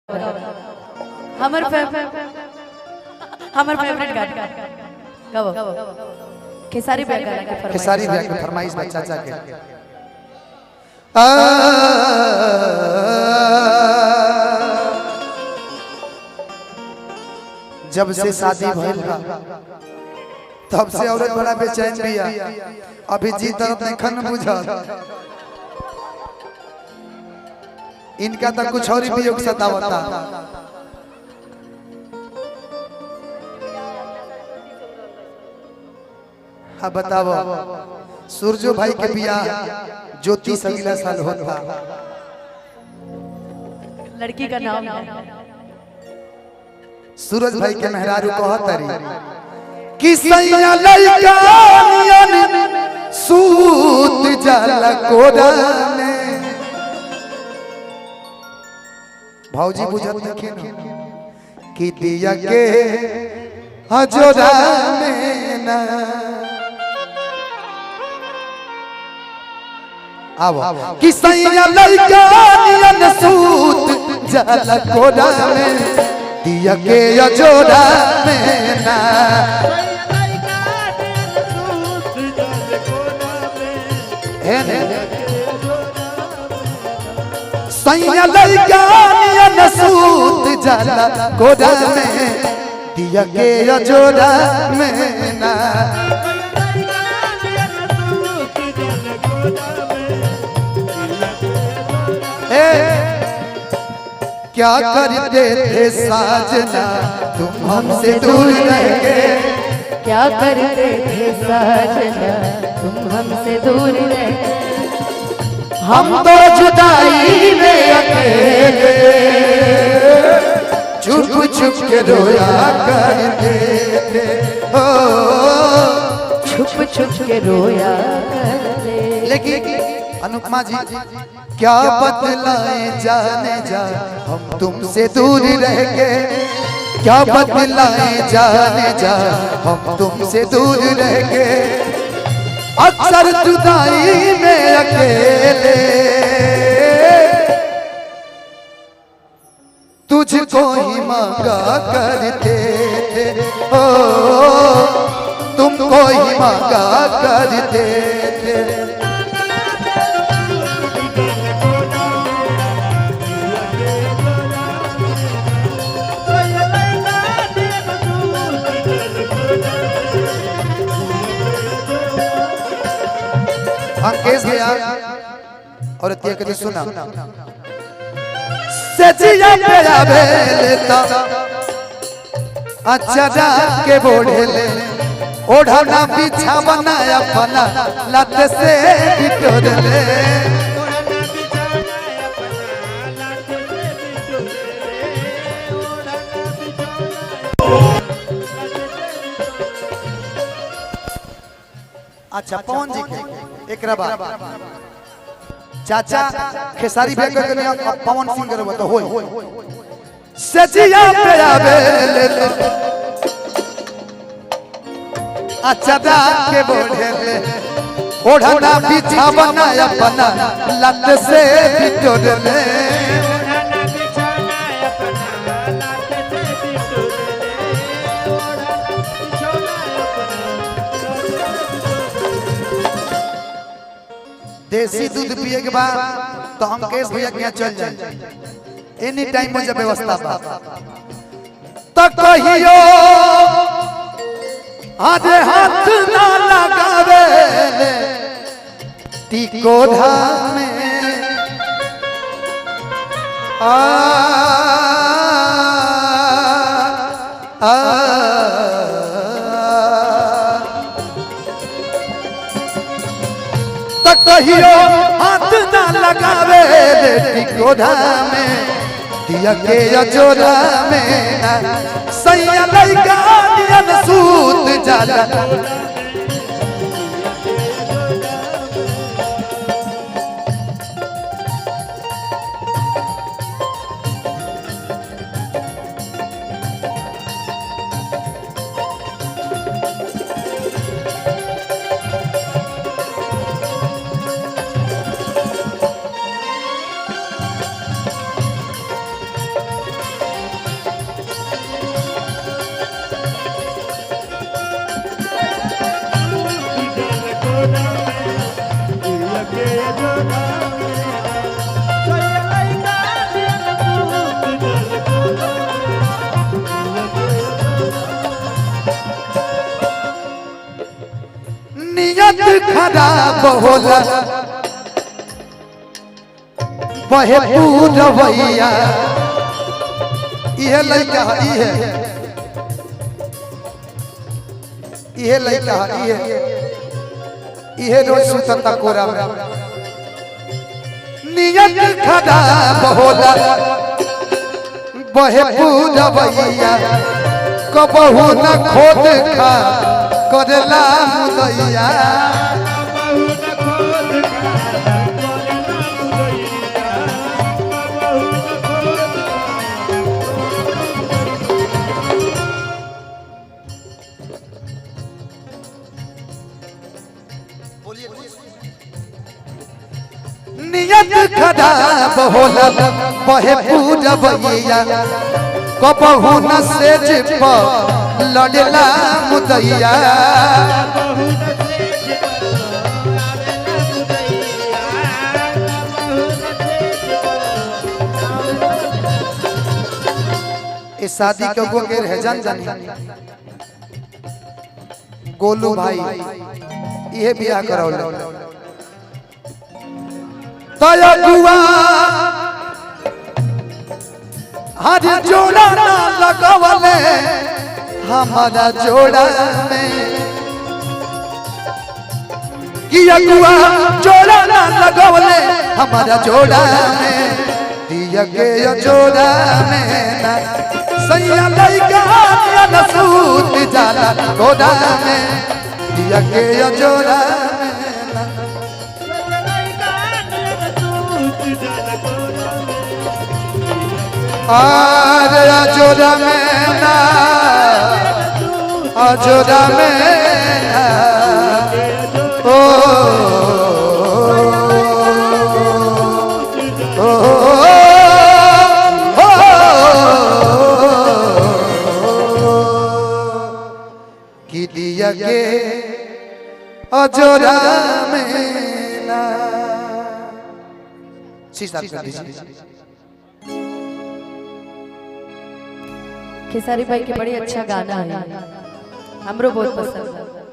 हमर फेवरेट गाना गाओ खेसारी भैया गाना के फरमाइश खेसारी भैया के फरमाइश में चाचा के जब से शादी भइल बा तब से औरत बड़ा बेचैन बिया, अभी जी तरफ देखन बुझा इनका तो कुछ और ही वियोग सतावता। हाँ बताओ, सूरजो भाई के बिया ज्योति अगला साल होता। लड़की का नाम सूरज भाई के मेहरारू कहतरी कि सैया लइका नियन सूत जाला कोरा में। भौजी बुझत नखिन कि दिया के हजोरा में ना आवो कि सैया लइका नियन सूत जाला कोरा में, दिया के हजोरा में ना। सैया लइका नियन सूत जाला कोरा में, दिया के हजोरा में ना। क्या करते थे साजना तुम हमसे दूर रह के, क्या करते थे साजना तुम हमसे दूर रह के। हम तो जुदाई में अकेले छुप छुप के रोया करते थे, ओ छुप छुप के रोया करते। लेकिन अनुपमा जी क्या बतलाए जाने जा हम तुमसे दूर रह के, क्या बतलाए जाने जा हम तुमसे दूर रह के। अक्सर जुदाई में अकेले तुझको ही मांगा करते थे, ओ तुमको ही मांगा करते थे। अंकेश भैया और अतिया के सुना सजिया पे आवे लेता अच्छा रात के बोढ़ेले, ओढ़ना पीछा बनाया अपना लत से बिटोर ले। अच्छा पवन जी के एक बाद चाचा खेसारी भैया के पवन सिंह करबो तो होई सजिया पे आवे ले अच्छा रात के बोढ़ेले, ओढ़ना पीछा बनाया अपना लत से बिटोर ले। देसी दूध पिए के बाद तो अंकेश भैया के यहाँ चल जाए एनी टाइम मुझे व्यवस्था बा तो कहियो आधे हाथ ना लगावे टिकोढ़ा में। कहियो हाथ ना लगावे टिकोढ़ा में, दिया के हजोरा में ना। सैया लइका नियन सूत जाला खराब होला बहे पूरवैया इहे लइका इहे लइका इहे रोज सुतता कोरा में नियत खराब होला बहे पूरवैया कबहू न खोद खा करला मुदैया नियत खराब होला बहे पूरवैया कबहू न सेज पर लड़ला मुदैया इस शादी के गोगे रह जान गोलू भाई ये बियाह कराओ तयगुआ हर जोड़ा ना लगवले हमारा जोड़ा में किया जोड़ा ना लगवले हमारा जोड़ा में दिया के जोड़ा में ना सैया लइका न सूत जाला गोड़ा में दिया के जोड़ा में आरे अजोरा में ना अजोरा में ना ओ ओ कि दिया के अजोरा में ना शीशा कर दीजिए खेसारी भाई के बड़ी अच्छा गाना है, हमरो बहुत पसंद है।